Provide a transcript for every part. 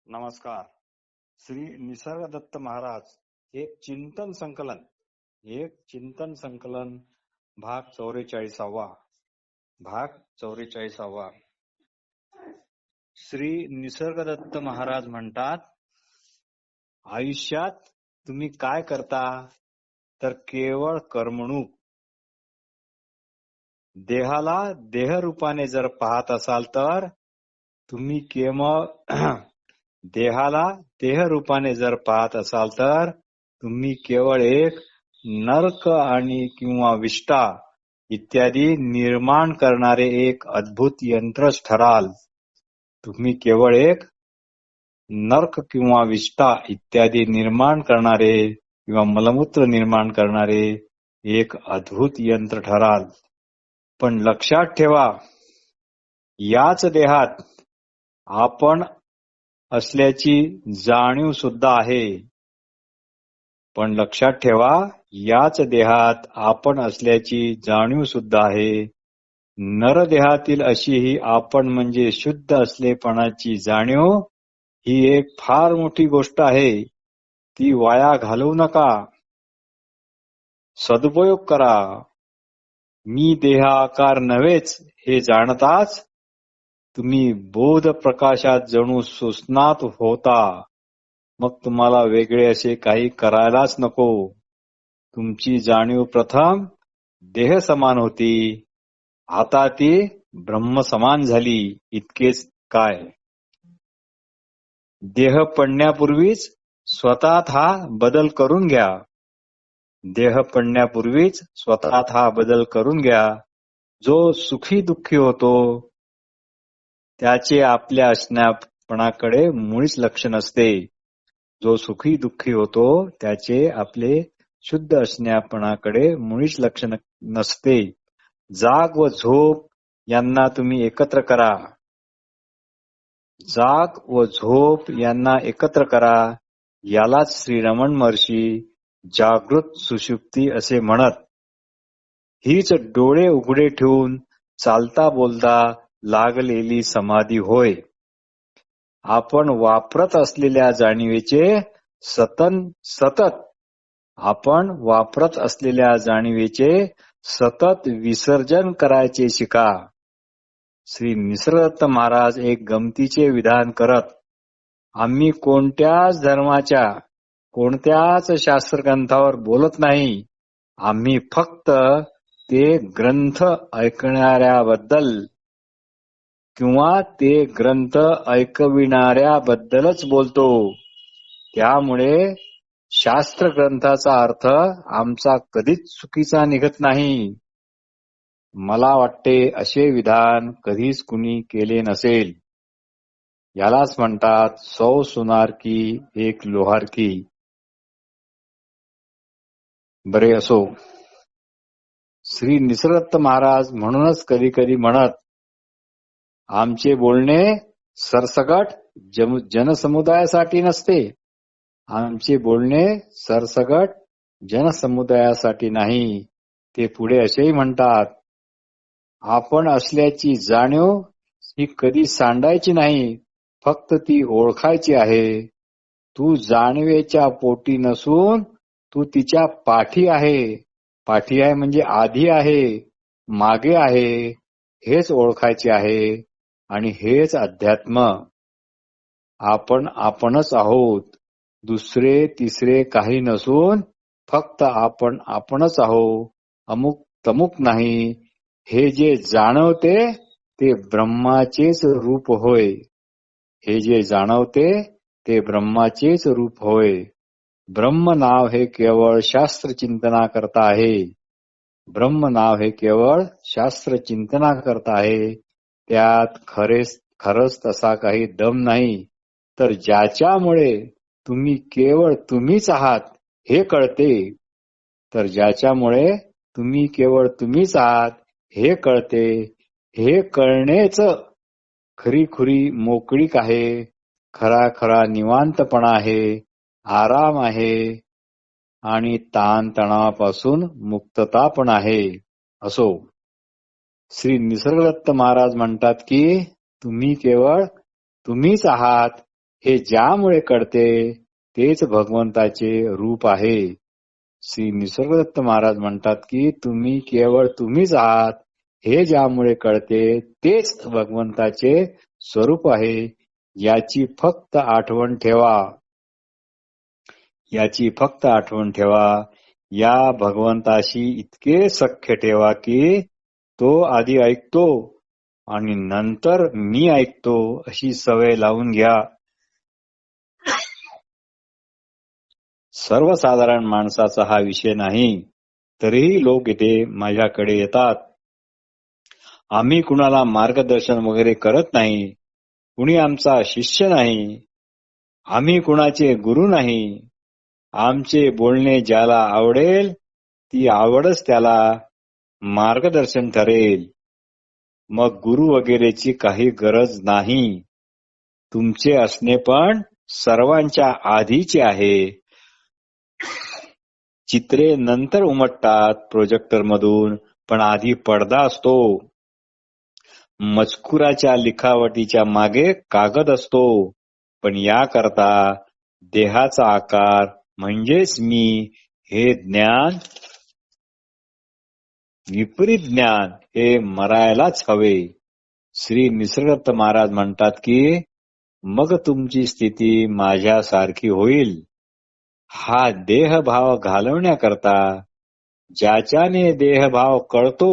नमस्कार. श्री निसर्गदत्त महाराज एक चिंतन संकलन भाग 44. श्री निसर्गदत्त महाराज म्हणतात, आयुष्यात तुम्ही काय करता तर केवळ कर्मणूक. देहाला देहरूपाने जर पाहत असाल तर तुम्ही केवळ एक नरक आणि किंवा विष्ठा इत्यादी निर्माण करणारे एक अद्भुत यंत्रच ठराल. तुम्ही केवळ एक नरक किंवा विष्ठा इत्यादी निर्माण करणारे किंवा मलमूत्र निर्माण करणारे एक अद्भुत यंत्र ठराल. पण लक्षात ठेवा, याच देहात आपण असल्याची जाणीव सुद्धा आहे. नरदेहातील अशी ही आपण म्हणजे शुद्ध असलेपणाची जाणीव ही एक फार मोठी गोष्ट आहे. ती वाया घालवू नका, सदुपयोग करा. मी देहाकार नव्हेच हे जाणताच तुम्ही बोध प्रकाशात जणू सुस्नात होता. मग तुम्हाला वेगळे असे काही करायलाच नको. तुमची जाणीव प्रथम देह समान होती, आता ती ब्रह्म समान झाली. इतकेच काय, देह पडण्यापूर्वीच स्वतःत हा बदल करून घ्या. जो सुखी दुःखी होतो त्याचे आपल्या असण्यापणाकडे मुळीच लक्ष नसते. शुद्ध असण्यापणाकडे मुळीच लक्ष नसते. जाग व झोप यांना तुम्ही एकत्र करा. यालाच श्री रमण महर्षी जागृत सुषुप्ती असे म्हणत. हीच डोळे उघडे ठेवून चालता बोलता लागलेली समाधी होय. आपण वापरत असलेल्या जाणीवेचे सतत विसर्जन करायचे शिका. श्री निसर्गदत्त महाराज एक गमतीचे विधान करत, आम्ही कोणत्याच धर्माच्या कोणत्याच शास्त्रग्रंथावर बोलत नाही. आम्ही फक्त ते ग्रंथ ऐकणाऱ्याबद्दल किंवा ते ग्रंथ ऐकविणाऱ्याबद्दलच बोलतो. त्यामुळे शास्त्र ग्रंथाचा अर्थ आमचा कधीच चुकीचा निघत नाही. मला वाटते असे विधान कधीच कुणी केले नसेल. यालाच म्हणतात 100 सुनार की एक लोहार की. बरे असो. श्री निसर्गदत्त महाराज म्हणूनच कधी कधी म्हणत, आमचे बोलणे सरसगट जनसमुदायासाठी नसते. आमचे बोलणे सरसगट जनसमुदायासाठी नाही. ते पुढे असेही म्हणतात, आपण असल्याची जाणीव ही कधी सांडायची नाही, फक्त ती ओळखायची आहे. तू जाणीवेच्या पोटी नसून तू तिच्या पाठी आहे. पाठी आहे म्हणजे आधी आहे, मागे आहे, हेच ओळखायचे आहे. आणि हेच अध्यात्म. आपण आपणच आहोत, दुसरे तिसरे काही नसून फक्त आपण आपणच आहोत, अमुक तमुक नाही. हे जे जाणवते ते ब्रह्माचेच रूप होय. ब्रह्म नाव हे केवळ शास्त्र चिंतना करता आहे. त्यात खरंच तसा काही दम नाही. तर ज्याच्यामुळे तुम्ही केवळ तुम्हीच आहात हे कळते. हे कळणेच खरी मोकळीक आहे. खरा निवांतपणा आहे, आराम आहे आणि ताणतणावापासून मुक्तता पण आहे. असो. श्री निसर्गदत्त महाराज म्हणतात की तुम्ही केवळ तुम्हीच आहात हे ज्यामुळे कळते तेच भगवंताचे रूप आहे. श्री निसर्गदत्त महाराज म्हणतात की तुम्ही केवळ तुम्हीच आहात हे ज्यामुळे कळते तेच भगवंताचे स्वरूप आहे. याची फक्त आठवण ठेवा. याची फक्त आठवण ठेवा. या भगवंताशी इतके सख्य ठेवा की तो आधी ऐकतो आणि नंतर मी ऐकतो अशी सवय लावून घ्या. सर्वसाधारण माणसाचा हा विषय नाही, तरीही लोक इथे माझ्याकडे येतात. आम्ही कुणाला मार्गदर्शन वगैरे करत नाही. कुणी आमचा शिष्य नाही. आम्ही कुणाचे गुरु नाही. आमचे बोलणे ज्याला आवडेल ती आवडच त्याला मार्गदर्शन ठरेल. मग गुरु वगैरेची काही गरज नाही. तुमचे असणे पण सर्वांच्या आधीचे आहे. चित्रे नंतर उमटतात प्रोजेक्टर मधून, पण आधी पडदा असतो. मजकुराच्या लिखावटीच्या मागे कागद असतो, पण याकरता देहाचा आकार म्हणजेच मी हे ज्ञान, विपरीत ज्ञान हे मरायलाच हवे. श्री निसर्गदत्त महाराज म्हणतात की मग तुमची स्थिती माझ्यासारखी होईल. हा देहभाव घालवण्याकरता ज्याच्याने देहभाव कळतो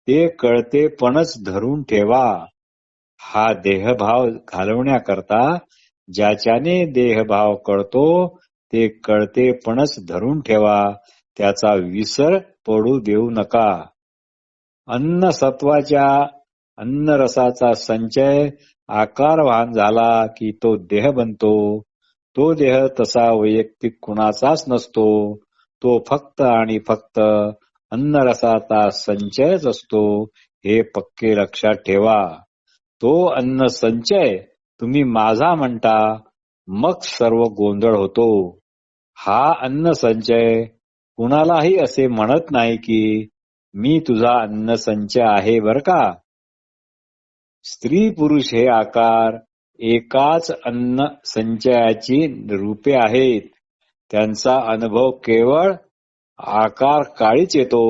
ते कळतेपणच धरून ठेवा. हा देहभाव घालवण्याकरता ज्याच्याने देहभाव कळतो ते कळतेपणच धरून ठेवा. त्याचा विसर पडू देऊ नका. अन्नसत्वाच्या अन्नरसाचा संचय आकारवान झाला की तो देह बनतो. तो देह तसा वैयक्तिक कुणाचाच नसतो. तो फक्त आणि फक्त अन्नरसाचा संचयच असतो. हे पक्के लक्षात ठेवा. तो अन्न संचय तुम्ही माझा म्हणता, मग सर्व गोंधळ होतो. हा अन्न संचय कुणालाही असे म्हणत नाही की मी तुझा अन्न संचय आहे बर का. स्त्री पुरुष हे आकार एकाच अन्न संचयाची रूपे आहेत. त्यांचा अनुभव केवळ आकार काळीच येतो.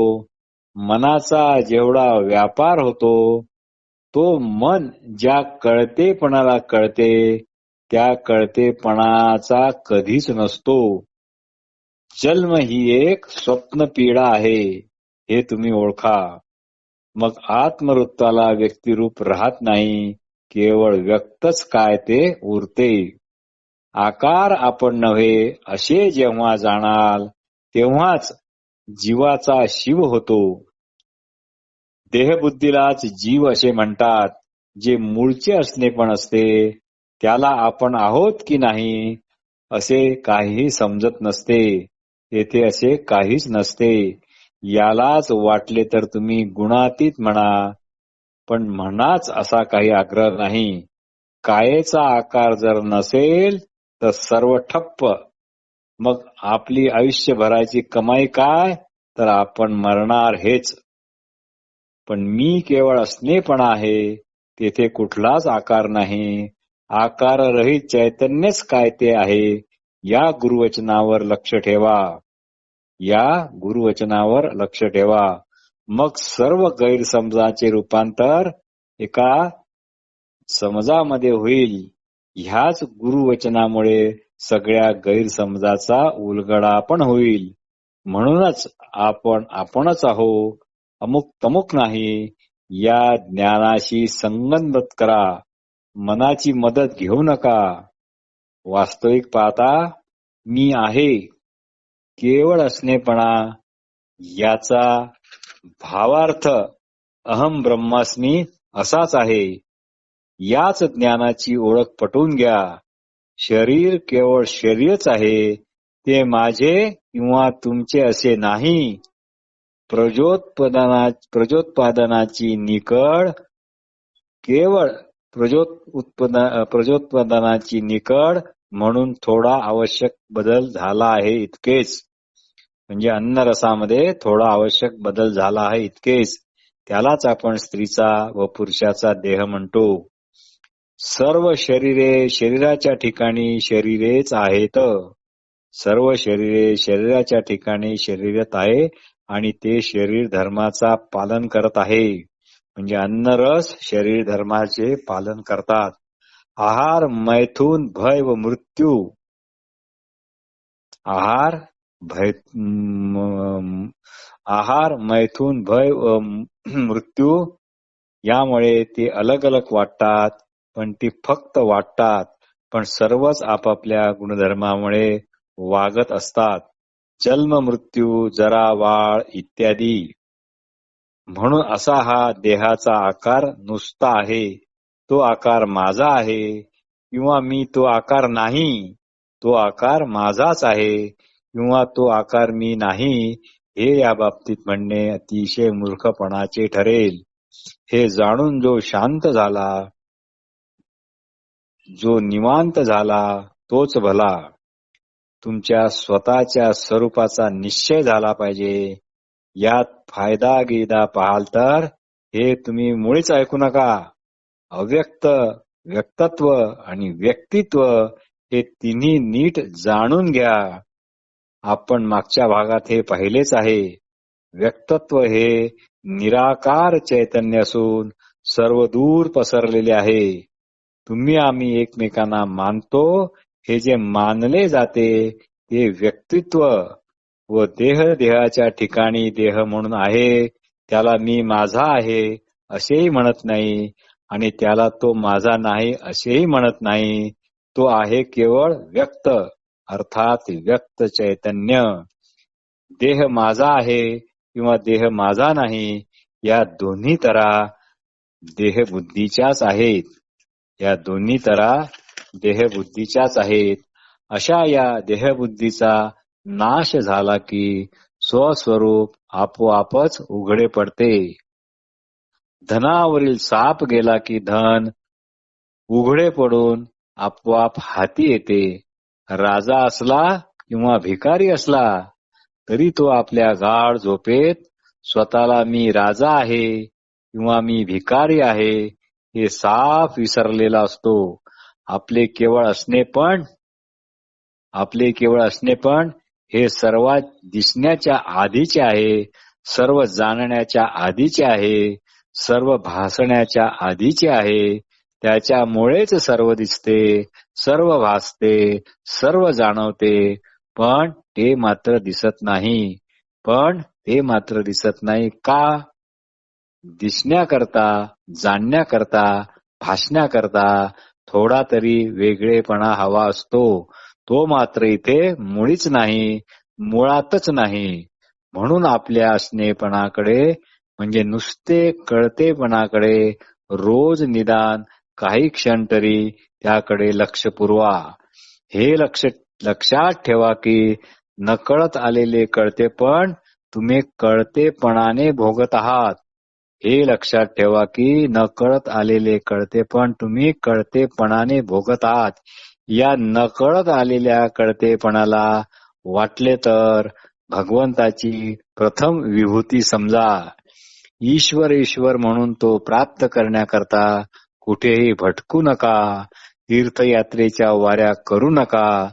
मनाचा जेवढा व्यापार होतो तो मन ज्या कळतेपणाला कळते त्या कळतेपणाचा कधीच नसतो. जन्म ही एक स्वप्नपीडा आहे हे तुम्ही ओळखा. मग आत्मवृत्ताला व्यक्तिरूप राहत नाही, केवळ व्यक्तच काय ते उरते. आकार आपण नव्हे असे जेव्हा जाणाल तेव्हाच जीवाचा शिव होतो. देहबुद्धीलाच जीव असे म्हणतात. जे मूळचे असणे पण असते त्याला आपण आहोत की नाही असे काहीही समजत नसते. तेथे असे काहीच नसते. यालाच वाटले तर तुम्ही गुणातीत म्हणा, पण म्हणाच असा काही आग्रह नाही. कायेचा आकार जर नसेल तर सर्व ठप्प. मग आपली आयुष्यभराची कमाई काय, तर आपण मरणार हेच. पण मी केवळ असणेपणा आहे. तेथे कुठलाच आकार नाही. आकाररहित चैतन्यच काय ते आहे. या गुरुवचनावर लक्ष ठेवा. या गुरुवचनावर लक्ष ठेवा. मग सर्व गैरसमजाचे रूपांतर एका समजामध्ये होईल. ह्याच गुरुवचनामुळे सगळ्या गैरसमजाचा उलगडा पण होईल. म्हणूनच आपण आपणच आहो, अमुक तमुक नाही. या ज्ञानाशी संगनमत करा. मनाची मदत घेऊ नका. वास्तविक पाहता मी आहे केवळ असणेपणा याचा भावार्थ अहम ब्रह्मास्मी असाच आहे. याच ज्ञानाची ओळख पटवून घ्या. शरीर केवळ शरीरच आहे. ते माझे किंवा तुमचे असे नाही. प्रजोत्पादनाची निकड केवळ प्रजोत्पादनाची निकड म्हणून थोडा आवश्यक बदल झाला आहे इतकेच. म्हणजे अन्नरसामध्ये थोडा आवश्यक बदल झाला आहे इतकेच. त्यालाच आपण स्त्रीचा व पुरुषाचा देह म्हणतो. सर्व शरीरे शरीराच्या ठिकाणी शरीरेच आहेत. सर्व शरीरे शरीराच्या ठिकाणी शरीरच आहे आणि ते शरीर धर्माचा पालन करत आहे. म्हणजे अन्नरस शरीर धर्माचे पालन करतात. आहार, मैथून, भय व मृत्यू. आहार, मैथून, भय व मृत्यू यामुळे ते अलग अलग वाटतात, पण ती फक्त वाटतात, पण सर्वच आपापल्या गुणधर्मामुळे वागत असतात. जन्म, मृत्यू, जरा, वाळ इत्यादी. म्हणून असा हा देहाचा आकार नुसता आहे. तो आकार माझा आहे किंवा मी तो आकार नाही. तो आकार माझाच आहे किंवा तो आकार मी नाही, हे या बाबतीत म्हणणे अतिशय मूर्खपणाचे ठरेल. हे जाणून जो शांत झाला, जो निवांत झाला, तोच भला. तुमच्या स्वतःच्या स्वरूपाचा निश्चय झाला पाहिजे. यात फायदा गिदा पाहाल तर हे तुम्ही मुळीच ऐकू नका. अव्यक्त, व्यक्तत्व आणि व्यक्तित्व हे तिन्ही नीट जाणून घ्या. आपण मागच्या भागात हे पाहिलेच आहे. व्यक्तत्व हे निराकार चैतन्य असून सर्व दूर पसरलेले आहे. तुम्ही आम्ही एकमेकांना मानतो, हे जे मानले जाते ते व्यक्तित्व व देहाच्या ठिकाणी देह म्हणून आहे, त्याला मी माझा आहे असेही म्हणत नाही आणि त्याला तो माझा नाही असेही म्हणत नाही. तो आहे केवळ व्यक्त, अर्थात व्यक्त चैतन्य. देह माझा आहे किंवा देह माझा नाही, या दोन्ही तऱ्हा देहबुद्धीच्याच आहेत. या दोन्ही तऱ्हा देहबुद्धीच्याच आहेत. अशा या देहबुद्धीचा नाश झाला की स्वस्वरूप आपोआपच उघडे पडते. धनावरील साप गेला की धन उघडे पडून आपोआप हाती येते. राजा असला किंवा भिकारी असला तरी तो आपल्या गाढ झोपेत स्वतःला मी राजा आहे किंवा मी भिकारी आहे हे साफ विसरलेला असतो. आपले केवळ असणे पण हे सर्वात दिसण्याच्या आधीचे आहे, सर्व जाणण्याच्या आधीचे आहे, सर्व भासण्याच्या आधीचे आहे. त्याच्यामुळेच सर्व दिसते, सर्व भासते, सर्व जाणवते, पण ते मात्र दिसत नाही. का? दिसण्याकरता, जाणण्याकरता, भासण्याकरता थोडा तरी वेगळेपणा हवा असतो. तो मात्र इथे मुळीच नाही, मुळातच नाही. म्हणून आपल्या असणेपणाकडे म्हणजे नुसते कळतेपणाकडे रोज निदान काही क्षण तरी त्याकडे लक्ष पुरवा. हे लक्षात ठेवा की नकळत आलेले कळतेपण तुम्ही कळतेपणाने भोगत आहात. हे लक्षात ठेवा की नकळत आलेले कळतेपण तुम्ही कळतेपणाने भोगत आहात. या नकळत आलेल्या कळतेपणाला वाटले तर भगवंताची प्रथम विभूती समजा. ईश्वर म्हणून तो प्राप्त करण्याकरता कुठेही भटकू नका. तीर्थयात्रेच्या वाऱ्या करू नका.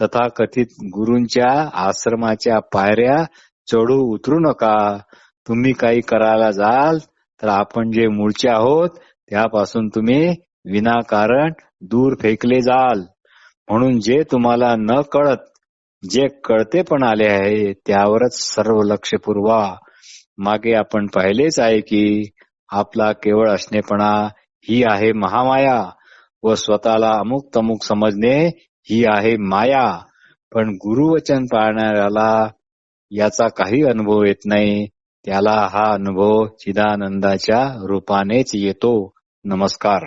तथाकथित गुरूंच्या आश्रमाच्या पायऱ्या चढू उतरू नका. तुम्ही काही करायला जाल तर आपण जे मूळचे आहोत त्यापासून तुम्ही विनाकारण दूर फेकले जाल. म्हणून जे तुम्हाला न कळत, जे कळतेपण आले आहे त्यावरच सर्व लक्ष पुरवा. मागे आपण पाहिलेच आहे की आपला केवळ असणेपणा ही आहे महामाया व स्वतःला अमुक तमुक समजणे ही आहे माया. पण गुरुवचन पाळणाऱ्याला याचा काही अनुभव येत नाही. त्याला हा अनुभव चिदानंदाच्या रूपानेच येतो. नमस्कार.